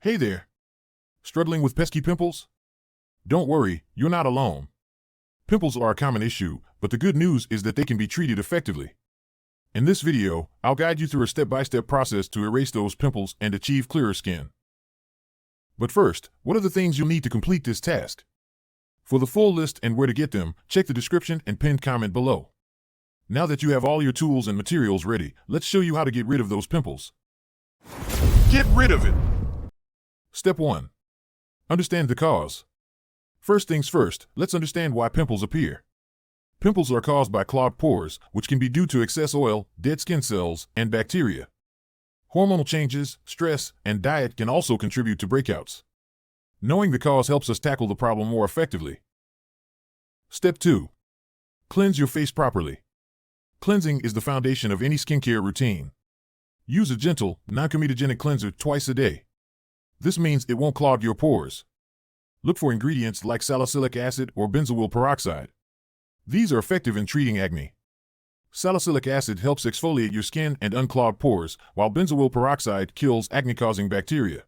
Hey there! Struggling with pesky pimples? Don't worry, you're not alone. Pimples are a common issue, but the good news is that they can be treated effectively. In this video, I'll guide you through a step-by-step process to erase those pimples and achieve clearer skin. But first, what are the things you'll need to complete this task? For the full list and where to get them, check the description and pinned comment below. Now that you have all your tools and materials ready, let's show you how to get rid of those pimples. Get rid of it! Step 1. Understand the cause. First things first, let's understand why pimples appear. Pimples are caused by clogged pores, which can be due to excess oil, dead skin cells, and bacteria. Hormonal changes, stress, and diet can also contribute to breakouts. Knowing the cause helps us tackle the problem more effectively. Step 2. Cleanse your face properly. Cleansing is the foundation of any skincare routine. Use a gentle, non-comedogenic cleanser twice a day. This means it won't clog your pores. Look for ingredients like salicylic acid or benzoyl peroxide. These are effective in treating acne. Salicylic acid helps exfoliate your skin and unclog pores, while benzoyl peroxide kills acne-causing bacteria.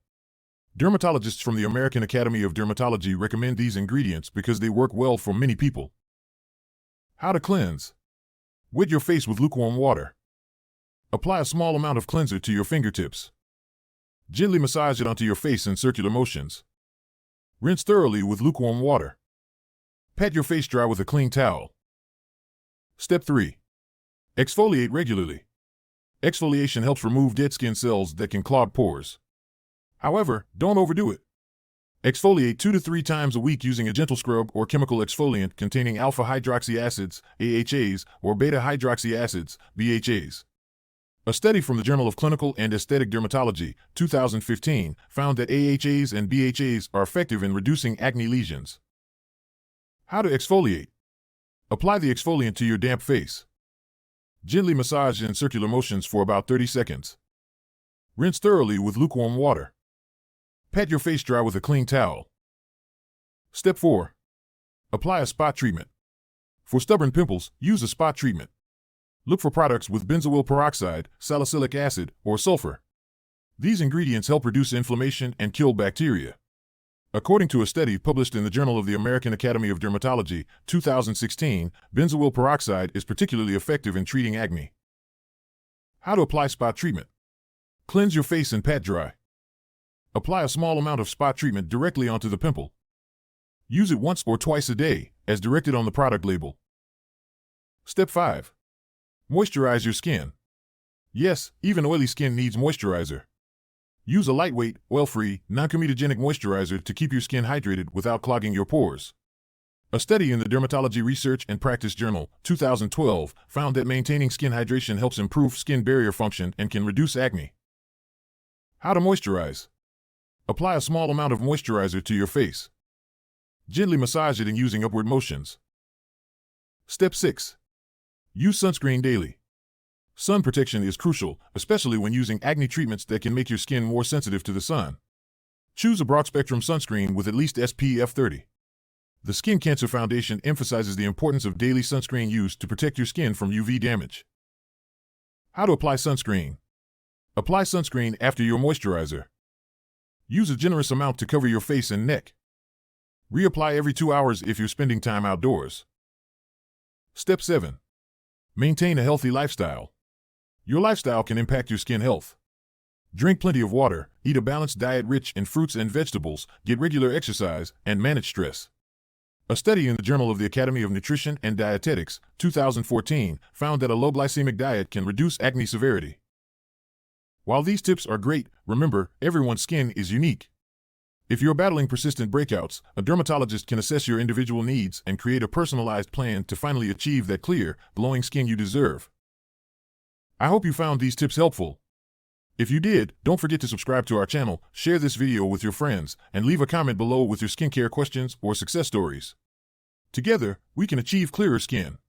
Dermatologists from the American Academy of Dermatology recommend these ingredients because they work well for many people. How to cleanse? Wet your face with lukewarm water. Apply a small amount of cleanser to your fingertips. Gently massage it onto your face in circular motions. Rinse thoroughly with lukewarm water. Pat your face dry with a clean towel. Step 3. Exfoliate regularly. Exfoliation helps remove dead skin cells that can clog pores. However, don't overdo it. Exfoliate 2 to 3 times a week using a gentle scrub or chemical exfoliant containing alpha hydroxy acids, AHAs, or beta hydroxy acids, BHAs. A study from the Journal of Clinical and Aesthetic Dermatology, 2015, found that AHAs and BHAs are effective in reducing acne lesions. How to exfoliate? Apply the exfoliant to your damp face. Gently massage in circular motions for about 30 seconds. Rinse thoroughly with lukewarm water. Pat your face dry with a clean towel. Step 4. Apply a spot treatment. For stubborn pimples, use a spot treatment. Look for products with benzoyl peroxide, salicylic acid, or sulfur. These ingredients help reduce inflammation and kill bacteria. According to a study published in the Journal of the American Academy of Dermatology, 2016, benzoyl peroxide is particularly effective in treating acne. How to apply spot treatment? Cleanse your face and pat dry. Apply a small amount of spot treatment directly onto the pimple. Use it once or twice a day, as directed on the product label. Step 5. Moisturize your skin. Yes, even oily skin needs moisturizer. Use a lightweight, oil-free, non-comedogenic moisturizer to keep your skin hydrated without clogging your pores. A study in the Dermatology Research and Practice Journal, 2012, found that maintaining skin hydration helps improve skin barrier function and can reduce acne. How to moisturize? Apply a small amount of moisturizer to your face. Gently massage it in using upward motions. Step 6. Use sunscreen daily. Sun protection is crucial, especially when using acne treatments that can make your skin more sensitive to the sun. Choose a broad-spectrum sunscreen with at least SPF 30. The Skin Cancer Foundation emphasizes the importance of daily sunscreen use to protect your skin from UV damage. How to apply sunscreen? Apply sunscreen after your moisturizer. Use a generous amount to cover your face and neck. Reapply every 2 hours if you're spending time outdoors. Step 7. Maintain a healthy lifestyle. Your lifestyle can impact your skin health. Drink plenty of water, eat a balanced diet rich in fruits and vegetables, get regular exercise, and manage stress. A study in the Journal of the Academy of Nutrition and Dietetics, 2014, found that a low glycemic diet can reduce acne severity. While these tips are great, remember, everyone's skin is unique. If you're battling persistent breakouts, a dermatologist can assess your individual needs and create a personalized plan to finally achieve that clear, glowing skin you deserve. I hope you found these tips helpful. If you did, don't forget to subscribe to our channel, share this video with your friends, and leave a comment below with your skincare questions or success stories. Together, we can achieve clearer skin.